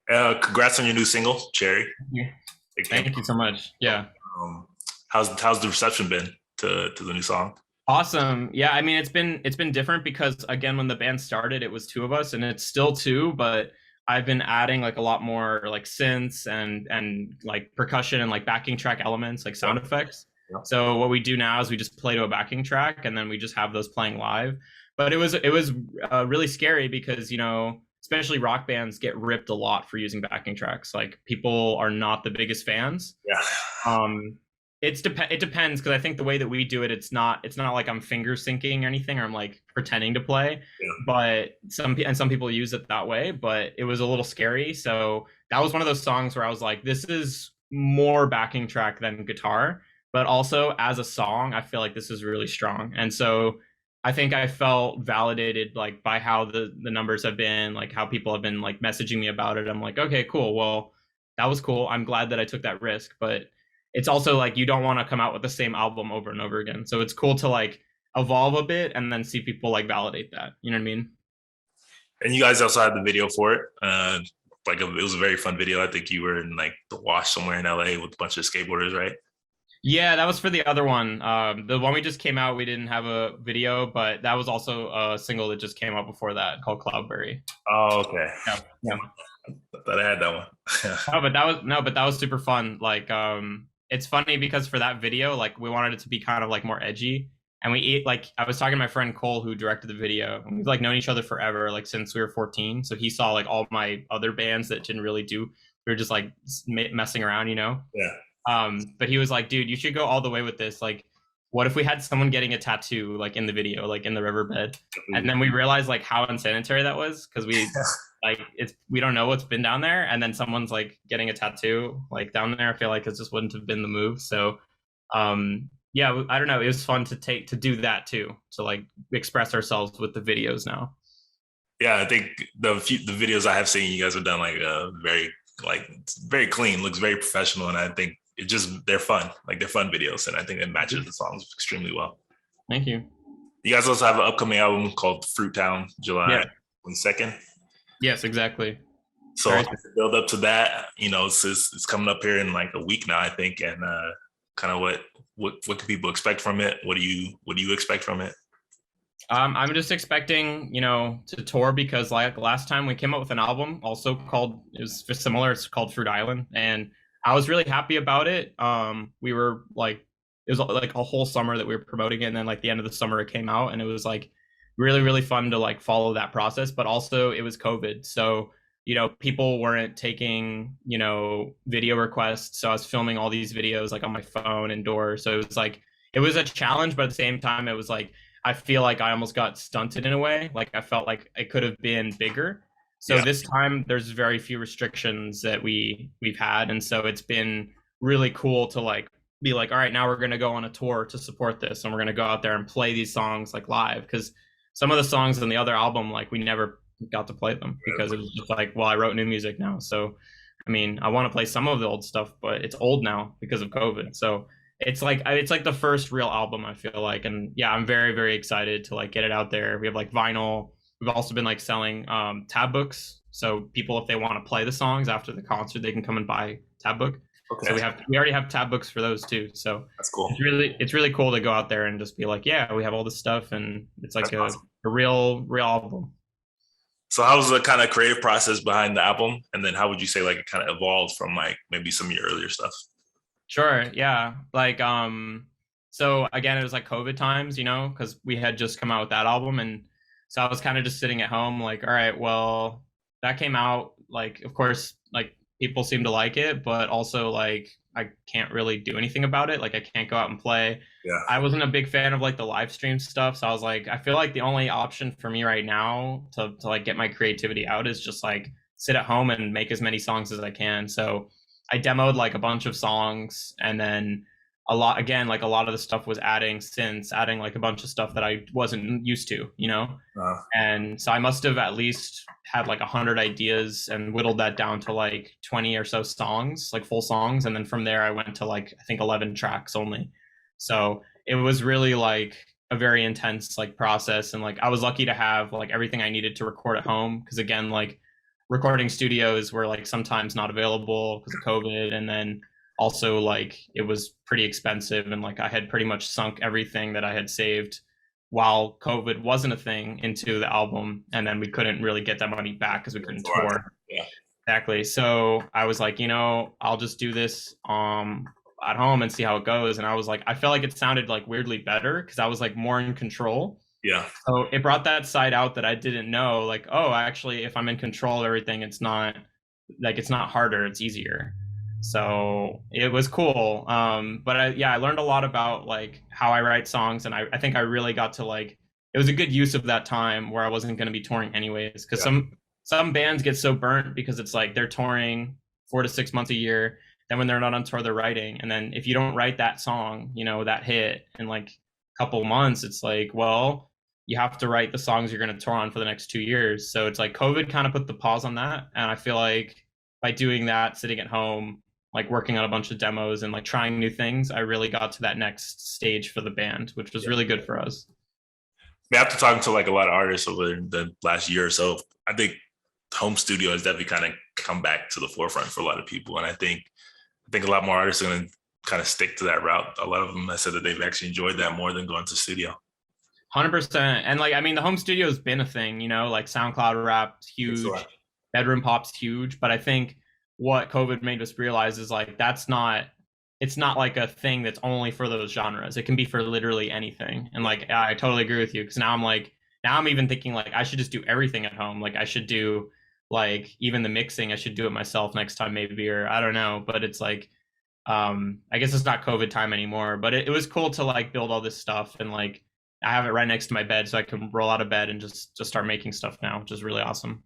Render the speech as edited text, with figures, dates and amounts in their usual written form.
Congrats on your new single, Cherry. Yeah. It came. Thank you so much. Yeah. Um, how's the reception been to the new song? Awesome. Yeah, I mean it's been different because again when the band started it was two of us and it's still two, but I've been adding like a lot more like synths and like percussion and like backing track elements like Yep, sound effects. yep. So what we do now is we just play to a backing track and then we just have those playing live. But it was really scary because especially rock bands get ripped a lot for using backing tracks. Like people are not the biggest fans. Yeah, Um, it depends because I think the way that we do it, it's not like I'm finger syncing or anything, or I'm like pretending to play. yeah. But some people use it that way, but it was a little scary. So that was one of those songs where I was like, this is more backing track than guitar, but also as a song, I feel like this is really strong. And so I think I felt validated like by how the numbers have been, like how people have been like messaging me about it. I'm like, okay, cool. Well, that was cool. I'm glad that I took that risk, but it's also like you don't want to come out with the same album over and over again. So it's cool to like evolve a bit and then see people like validate that. You know what I mean? And you guys also had the video for it. It was a very fun video. I think you were in like the wash somewhere in LA with a bunch of skateboarders, right? Yeah, that was for the other one. The one we just came out, we didn't have a video, but that was also a single that just came out before that called Cloudbury. Oh, okay. Yeah, yeah. I thought I had that one. Oh, but that was no, but that was super fun. Like, it's funny because for that video, like, we wanted it to be kind of like more edgy, and like I was talking to my friend Cole who directed the video, and we've like known each other forever, like since we were 14. So he saw like all my other bands that didn't really do. We were just like messing around. Yeah. But he was like, dude, you should go all the way with this. Like, what if we had someone getting a tattoo like in the video, like in the riverbed? And then we realized like how unsanitary that was because we don't know what's been down there, and then someone's like getting a tattoo like down there. I feel like it just wouldn't have been the move. So yeah, I don't know. It was fun to do that too, to like express ourselves with the videos now. Yeah, I think the videos I have seen, you guys have done like very clean, looks very professional, and I think they're fun, like they're fun videos, and I think it matches the songs extremely well. Thank you. You guys also have an upcoming album called Fruit Town, July Yeah. 22nd. Yes, exactly. So Very. build up to that, it's coming up here in like a week now, I think, and kind of what can people expect from it? What do you expect from it? I'm just expecting, to tour because like last time we came up with an album also called it was similar. It's called Fruit Island, and I was really happy about it. We were like, it was like a whole summer that we were promoting it, and then like the end of the summer it came out, and it was like really really fun to like follow that process. But also it was COVID, so people weren't taking video requests, so I was filming all these videos like on my phone indoors. So it was like it was a challenge, but at the same time it was like I feel like I almost got stunted in a way. Like I felt like it could have been bigger. So Yeah, this time there's very few restrictions that we've had, and so it's been really cool to like be like, all right, now we're gonna go on a tour to support this, and we're gonna go out there and play these songs like live because some of the songs on the other album like we never got to play them because it was just like, well, I wrote new music now, so I mean, I want to play some of the old stuff, but it's old now because of COVID. So it's like the first real album I feel like, and yeah, I'm very very excited to like get it out there. We have like vinyl. We've also been like selling tab books, so people if they want to play the songs after the concert, they can come and buy tab book. So okay, we already have tab books for those too. So that's cool. it's really cool to go out there and just be like, yeah, we have all this stuff, and it's like That's a, awesome. a real album. So how was the kind of creative process behind the album, and then how would you say like it kind of evolved from like maybe some of your earlier stuff? Sure, yeah. Like so again it was like COVID times, because we had just come out with that album, and so I was kind of just sitting at home like, all right, well, that came out, like of course like people seem to like it, but also like I can't really do anything about it. Like I can't go out and play. Yeah, I wasn't a big fan of like the live stream stuff, so I was like I feel like the only option for me right now to like get my creativity out is just like sit at home and make as many songs as I can. So I demoed like a bunch of songs, and then a lot of the stuff was adding synths, adding like a bunch of stuff that I wasn't used to. uh, And so I must have at least had like 100 ideas and whittled that down to like 20 or so songs, like full songs. And then from there I went to like I think 11 tracks only. So it was really like a very intense like process, and like I was lucky to have like everything I needed to record at home because again like recording studios were like sometimes not available because of COVID, and then also like it was pretty expensive, and like I had pretty much sunk everything that I had saved while COVID wasn't a thing into the album, and then we couldn't really get that money back because we couldn't tour. Yeah. Exactly. So I was like, I'll just do this at home and see how it goes. And I was like, I felt like it sounded like weirdly better because I was like more in control. Yeah. So it brought that side out that I didn't know. Like, oh, actually, if I'm in control of everything, it's not harder, it's easier. So it was cool. But I learned a lot about like how I write songs, and I think I really got to like it was a good use of that time where I wasn't going to be touring anyways. Because Yeah. some bands get so burnt because it's like they're touring 4 to 6 months a year. Then when they're not on tour, they're writing, and then if you don't write that song, that hit in like a couple months, it's like, well, you have to write the songs you're going to tour on for the next 2 years. So it's like COVID kind of put the pause on that. And I feel like by doing that, sitting at home, like working on a bunch of demos and like trying new things, I really got to that next stage for the band, which was really good for us. After talking to like a lot of artists over the last year or so, I think home studio has definitely kind of come back to the forefront for a lot of people. And I think a lot more artists are going to kind of stick to that route. A lot of them have said that they've actually enjoyed that more than going to studio. 100%. And like, I mean, the home studio has been a thing, like SoundCloud rap's huge, bedroom pop's huge. But I think what COVID made us realize is like, it's not like a thing that's only for those genres. It can be for literally anything. And like, I totally agree with you. Because now I'm even thinking like, I should just do everything at home. Like I should do like, even the mixing, I should do it myself next time maybe, or I don't know. But it's like, I guess it's not COVID time anymore, but it was cool to like build all this stuff, and like, I have it right next to my bed, so I can roll out of bed and just start making stuff now, which is really awesome.